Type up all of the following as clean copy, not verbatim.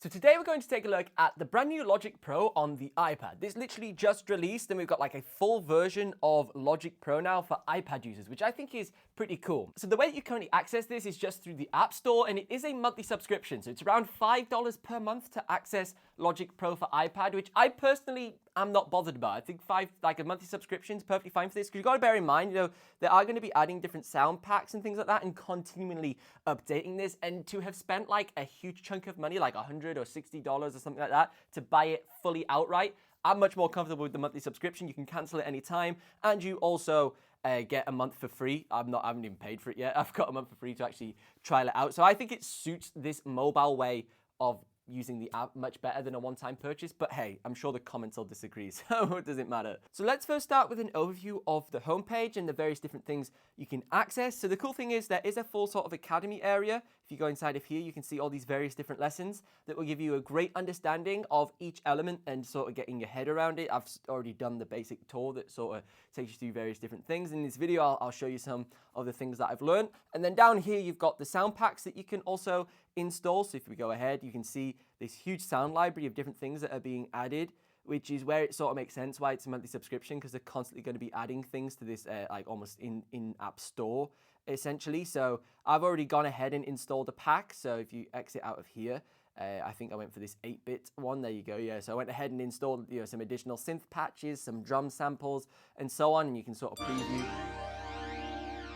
So today we're going to take a look at the brand new Logic Pro on the iPad. This literally just released and we've got like a full version of Logic Pro now for iPad users, which I think is pretty cool. So the way you currently access this is just through the App Store, and it is a monthly subscription. So it's around $5 per month to access Logic Pro for iPad, which I personally am not bothered about. I think a monthly subscription is perfectly fine for this, because you've got to bear in mind, they are going to be adding different sound packs and things like that and continually updating this. And to have spent like a huge chunk of money, like $100 or $60 or something like that, to buy it fully outright, I'm much more comfortable with the monthly subscription. You can cancel it anytime, and you also get a month for free. I haven't even paid for it yet. I've got a month for free to actually trial it out. So I think it suits this mobile way of using the app much better than a one-time purchase, but hey, I'm sure the comments will disagree, so it doesn't matter. So let's first start with an overview of the homepage and the various different things you can access. So the cool thing is there is a full sort of academy area. If you go inside of here, you can see all these various different lessons that will give you a great understanding of each element and sort of getting your head around it. I've already done the basic tour that sort of takes you through various different things. In this video, I'll show you some of the things that I've learned. And then down here, you've got the sound packs that you can also install. So if we go ahead, you can see this huge sound library of different things that are being added, which is where it sort of makes sense why it's a monthly subscription, because they're constantly going to be adding things to this like almost in-app store essentially. So I've already gone ahead and installed a pack. So if you exit out of here, I think I went for this 8-bit one. There you go. Yeah, so I went ahead and installed some additional synth patches, some drum samples, and so on, and you can sort of preview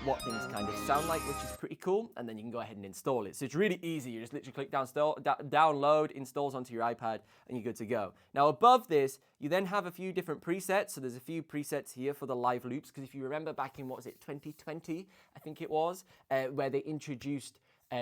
what things kind of sound like, which is pretty cool, and then you can go ahead and install it. So it's really easy. You just literally click download, installs onto your iPad, and you're good to go. Now above this, you then have a few different presets. So there's a few presets here for the live loops, because if you remember back in, 2020, I think it was, where they introduced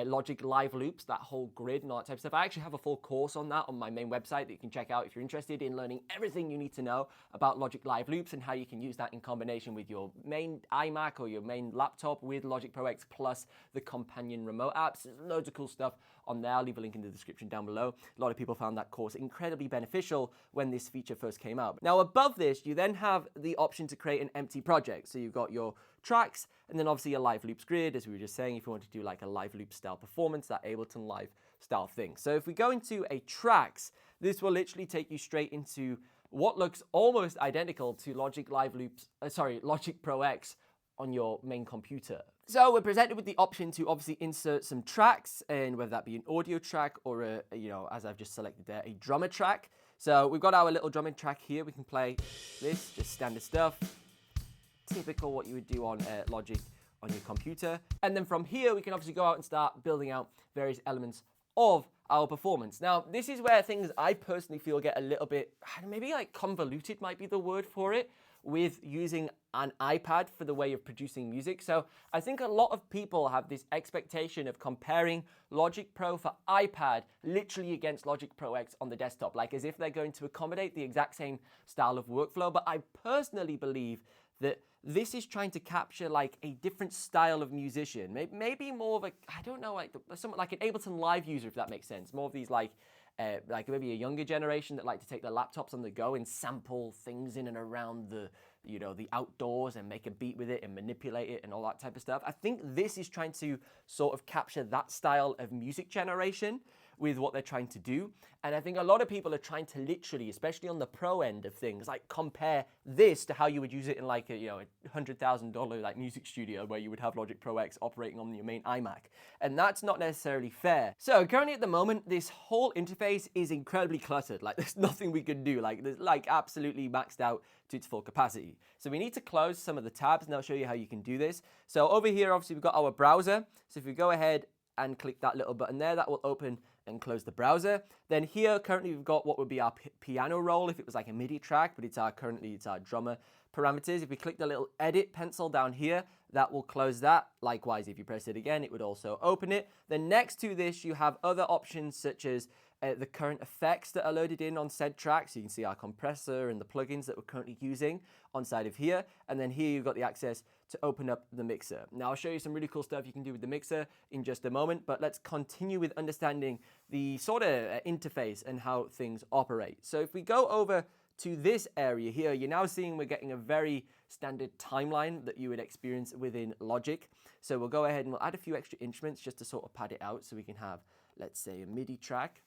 Logic Live Loops, that whole grid and all that type of stuff. I actually have a full course on that on my main website that you can check out if you're interested in learning everything you need to know about Logic Live Loops and how you can use that in combination with your main iMac or your main laptop with Logic Pro X plus the companion remote apps. There's loads of cool stuff on there. I'll leave a link in the description down below. A lot of people found that course incredibly beneficial when this feature first came out. Now above this, you then have the option to create an empty project. So you've got your tracks, and then obviously a live loops grid, as we were just saying, if you want to do like a live loop style performance, that Ableton Live style thing. So if we go into a tracks, this will literally take you straight into what looks almost identical to Logic Pro X on your main computer. So we're presented with the option to obviously insert some tracks, and whether that be an audio track or as I've just selected there, a drummer track. So we've got our little drumming track here. We can play this, just standard stuff. Typical what you would do on Logic on your computer. And then from here, we can obviously go out and start building out various elements of our performance. Now, this is where things I personally feel get a little bit, maybe like convoluted might be the word for it, with using an iPad for the way of producing music. So I think a lot of people have this expectation of comparing Logic Pro for iPad literally against Logic Pro X on the desktop, like as if they're going to accommodate the exact same style of workflow. But I personally believe that this is trying to capture like a different style of musician, maybe more of a, I don't know, like somewhat like an Ableton Live user, if that makes sense. More of these like maybe a younger generation that like to take their laptops on the go and sample things in and around the outdoors and make a beat with it and manipulate it and all that type of stuff. I think this is trying to sort of capture that style of music generation with what they're trying to do. And I think a lot of people are trying to literally, especially on the pro end of things, like compare this to how you would use it in like a $100,000 like music studio where you would have Logic Pro X operating on your main iMac. And that's not necessarily fair. So currently at the moment, this whole interface is incredibly cluttered. Like there's nothing we could do. Like there's like absolutely maxed out to its full capacity. So we need to close some of the tabs, and I'll show you how you can do this. So over here, obviously we've got our browser. So if we go ahead and click that little button there, that will open and close the browser. Then here, currently we've got what would be our piano roll if it was like a MIDI track, but currently it's our drummer parameters. If we click the little edit pencil down here, that will close that. Likewise, if you press it again, it would also open it. Then next to this, you have other options such as the current effects that are loaded in on said track. So you can see our compressor and the plugins that we're currently using on side of here. And then here you've got the access to open up the mixer. Now I'll show you some really cool stuff you can do with the mixer in just a moment, but let's continue with understanding the sort of interface and how things operate. So if we go over to this area here, you're now seeing we're getting a very standard timeline that you would experience within Logic. So we'll go ahead and we'll add a few extra instruments just to sort of pad it out. So we can have, let's say, a MIDI track.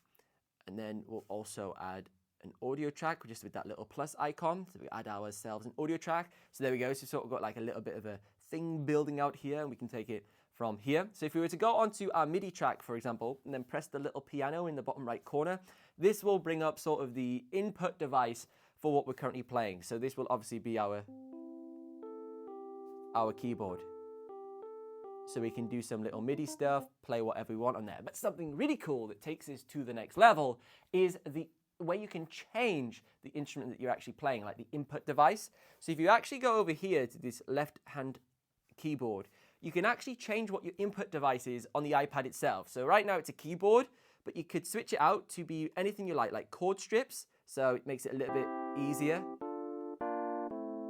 And then we'll also add an audio track just with that little plus icon. So we add ourselves an audio track. So there we go. So we've sort of got like a little bit of a thing building out here, and we can take it from here. So if we were to go onto our MIDI track, for example, and then press the little piano in the bottom right corner, this will bring up sort of the input device for what we're currently playing. So this will obviously be our keyboard. So we can do some little MIDI stuff, play whatever we want on there. But something really cool that takes us to the next level is the way you can change the instrument that you're actually playing, like the input device. So if you actually go over here to this left-hand keyboard, you can actually change what your input device is on the iPad itself. So right now it's a keyboard, but you could switch it out to be anything you like chord strips. So it makes it a little bit easier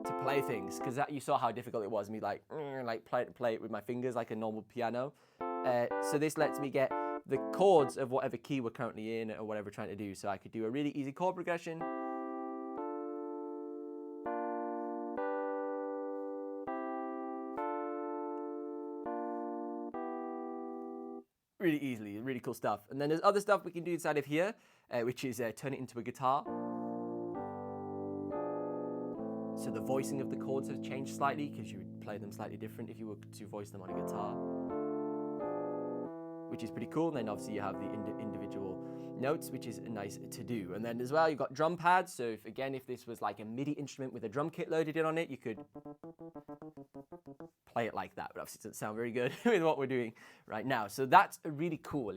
to play things, because you saw how difficult it was me like play it with my fingers like a normal piano. So this lets me get the chords of whatever key we're currently in or whatever we're trying to do. So I could do a really easy chord progression. Really easily, really cool stuff. And then there's other stuff we can do inside of here, which is turn it into a guitar. So the voicing of the chords has changed slightly, because you would play them slightly different if you were to voice them on a guitar, which is pretty cool. And then obviously you have the individual notes, which is nice to do. And then as well, you've got drum pads. So if this was like a MIDI instrument with a drum kit loaded in on it, you could play it like that. But obviously it doesn't sound very good with what we're doing right now. So that's really cool.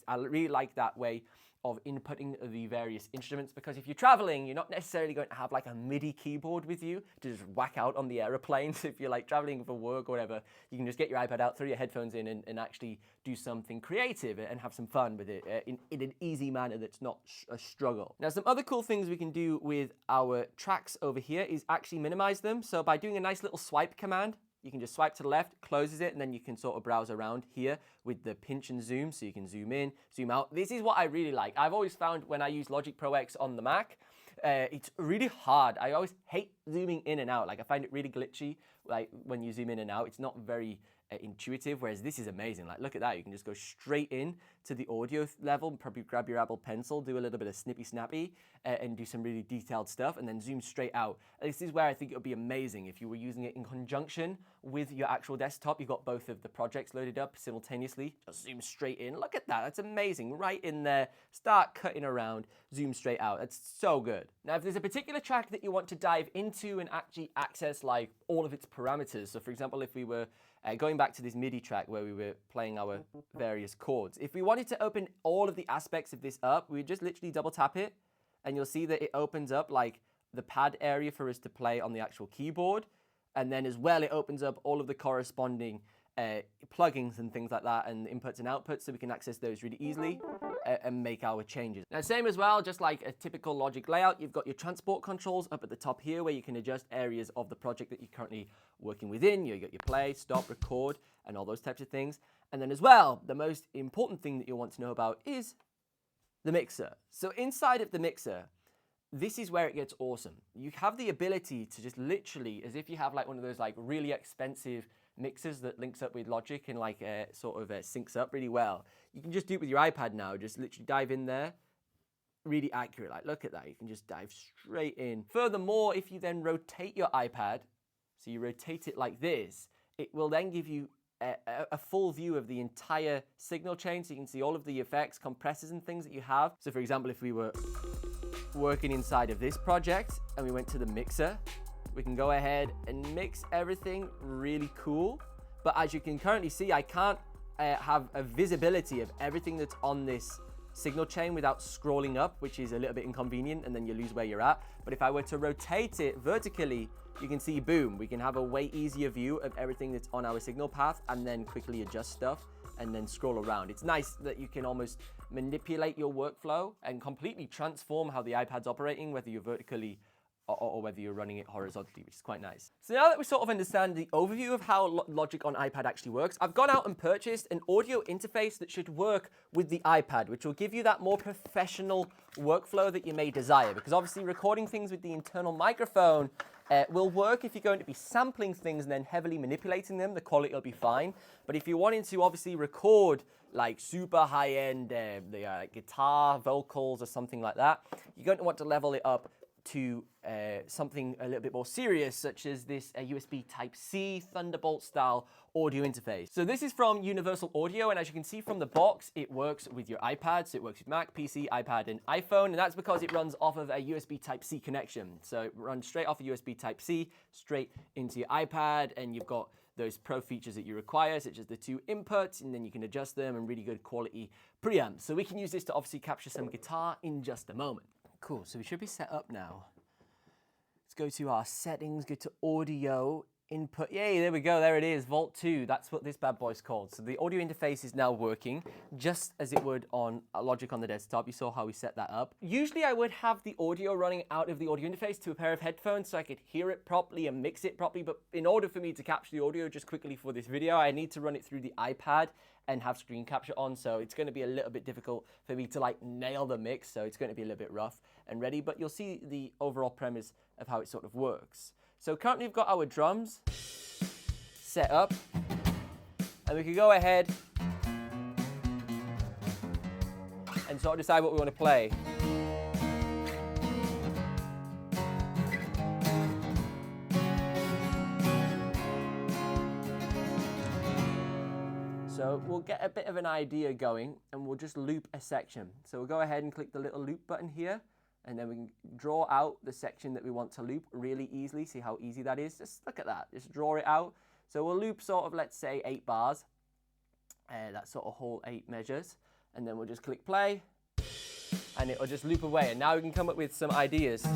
I really like that way of inputting the various instruments, because if you're traveling, you're not necessarily going to have like a MIDI keyboard with you to just whack out on the aeroplane. So if you're like traveling for work or whatever, you can just get your iPad out, throw your headphones in, and actually do something creative and have some fun with it in an easy manner that's not a struggle. Now, some other cool things we can do with our tracks over here is actually minimize them. So by doing a nice little swipe command, you can just swipe to the left, closes it, and then you can sort of browse around here with the pinch and zoom, so you can zoom in, zoom out. This is what I really like. I've always found when I use Logic Pro X on the Mac, it's really hard. I always hate zooming in and out. Like, I find it really glitchy, like when you zoom in and out. It's not very intuitive, whereas this is amazing. Like, look at that. You can just go straight in to the audio level, probably grab your Apple Pencil, do a little bit of snippy snappy, and do some really detailed stuff, and then zoom straight out. This is where I think it would be amazing if you were using it in conjunction with your actual desktop. You've got both of the projects loaded up simultaneously. Just zoom straight in. Look at that. That's amazing. Right in there. Start cutting around. Zoom straight out. That's so good. Now, if there's a particular track that you want to dive into and actually access like all of its parameters, so for example, if we were going back to this MIDI track where we were playing our various chords, if we wanted to open all of the aspects of this up, we would just literally double tap it, and you'll see that it opens up like the pad area for us to play on the actual keyboard. And then as well, it opens up all of the corresponding plugins and things like that, and inputs and outputs, so we can access those really easily and make our changes. Now, same as well, just like a typical Logic layout, you've got your transport controls up at the top here, where you can adjust areas of the project that you're currently working within. You got your play, stop, record, and all those types of things. And then as well, the most important thing that you'll want to know about is the mixer. So inside of the mixer, this is where it gets awesome. You have the ability to just literally, as if you have like one of those like really expensive mixers that links up with Logic and like sort of syncs up really well. You can just do it with your iPad now. Just literally dive in there. Really accurate. Like, look at that. You can just dive straight in. Furthermore, if you then rotate your iPad, so you rotate it like this, it will then give you a full view of the entire signal chain, so you can see all of the effects, compressors and things that you have. So for example, if we were working inside of this project and we went to the mixer, we can go ahead and mix everything really cool. But as you can currently see, I can't have a visibility of everything that's on this signal chain without scrolling up, which is a little bit inconvenient, and then you lose where you're at. But if I were to rotate it vertically, you can see, boom, we can have a way easier view of everything that's on our signal path, and then quickly adjust stuff and then scroll around. It's nice that you can almost manipulate your workflow and completely transform how the iPad's operating, whether you're vertically or whether you're running it horizontally, which is quite nice. So now that we sort of understand the overview of how Logic on iPad actually works, I've gone out and purchased an audio interface that should work with the iPad, which will give you that more professional workflow that you may desire. Because obviously recording things with the internal microphone will work if you're going to be sampling things and then heavily manipulating them. The quality will be fine. But if you're wanting to obviously record like super high-end guitar vocals or something like that, you're going to want to level it up to something a little bit more serious, such as this USB Type-C Thunderbolt style audio interface. So this is from Universal Audio, and as you can see from the box, it works with your iPad, so it works with Mac, PC, iPad, and iPhone, and that's because it runs off of a USB Type-C connection. So it runs straight off a USB Type-C, straight into your iPad, and you've got those pro features that you require, such as the 2 inputs, and then you can adjust them, and really good quality preamps. So we can use this to obviously capture some guitar in just a moment. Cool, so we should be set up now. Let's go to our settings, go to audio, input. Yay, there we go, there it is, Vault 2. That's what this bad boy's called. So the audio interface is now working just as it would on Logic on the desktop. You saw how we set that up. Usually I would have the audio running out of the audio interface to a pair of headphones so I could hear it properly and mix it properly. But in order for me to capture the audio just quickly for this video, I need to run it through the iPad and have screen capture on, so it's going to be a little bit difficult for me to like nail the mix, so it's going to be a little bit rough and ready, but you'll see the overall premise of how it sort of works. So currently we've got our drums set up, and we can go ahead and sort of decide what we want to play. So we'll get a bit of an idea going, and we'll just loop a section. So we'll go ahead and click the little loop button here, and then we can draw out the section that we want to loop really easily. See how easy that is? Just look at that, just draw it out. So we'll loop sort of, let's say 8 bars, that's sort of whole 8 measures, and then we'll just click play, and it'll just loop away. And now we can come up with some ideas.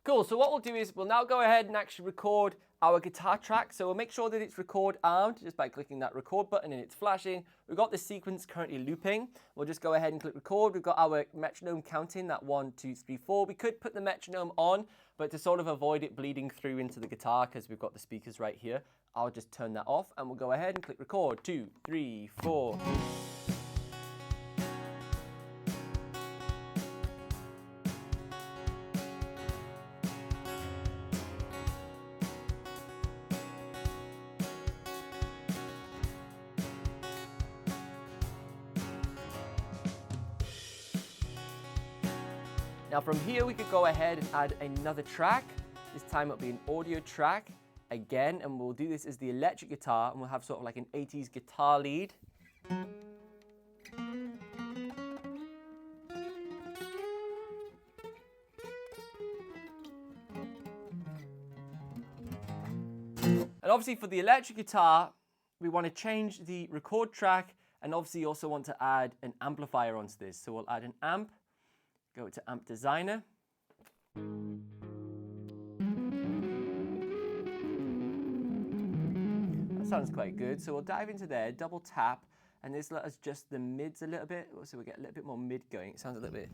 Cool, so what we'll do is we'll now go ahead and actually record our guitar track. So we'll make sure that it's record armed just by clicking that record button and it's flashing. We've got the sequence currently looping. We'll just go ahead and click record. We've got our metronome counting, that 1, 2, 3, 4. We could put the metronome on, but to sort of avoid it bleeding through into the guitar, because we've got the speakers right here, I'll just turn that off and we'll go ahead and click record. 2, 3, 4. Now from here we could go ahead and add another track. This time it'll be an audio track again, and we'll do this as the electric guitar, and we'll have sort of like an 80s guitar lead. And obviously for the electric guitar, we want to change the record track, and obviously you also want to add an amplifier onto this. So we'll add an amp. Go to Amp Designer. That sounds quite good. So we'll dive into there, double tap, and this let us adjust the mids a little bit. So we'll get a little bit more mid going. It sounds a little bit,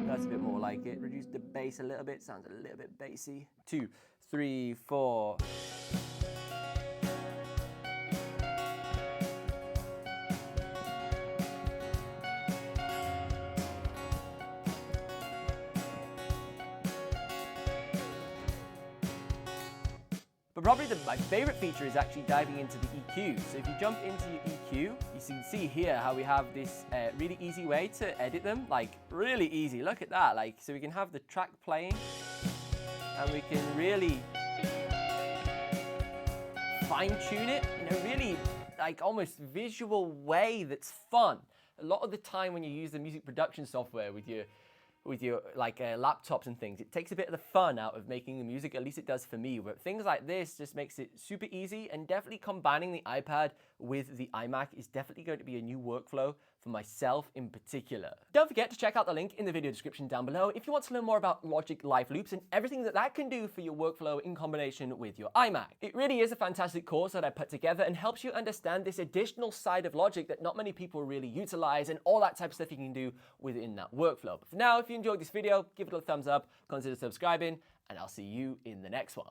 that's a bit more like it. Reduce the bass a little bit, sounds a little bit bassy. 2, 3, 4. But probably my favorite feature is actually diving into the EQ. So if you jump into your EQ, you can see here how we have this really easy way to edit them, like really easy. Look at that, like, so we can have the track playing and we can really fine tune it in a really like almost visual way that's fun. A lot of the time when you use the music production software with your like laptops and things, it takes a bit of the fun out of making the music, at least it does for me. But things like this just makes it super easy, and definitely combining the iPad with the iMac is definitely going to be a new workflow for myself in particular. Don't forget to check out the link in the video description down below if you want to learn more about Logic Live Loops and everything that can do for your workflow in combination with your iMac. It really is a fantastic course that I put together and helps you understand this additional side of Logic that not many people really utilize, and all that type of stuff you can do within that workflow. But for now, if you enjoyed this video, give it a thumbs up, consider subscribing, and I'll see you in the next one.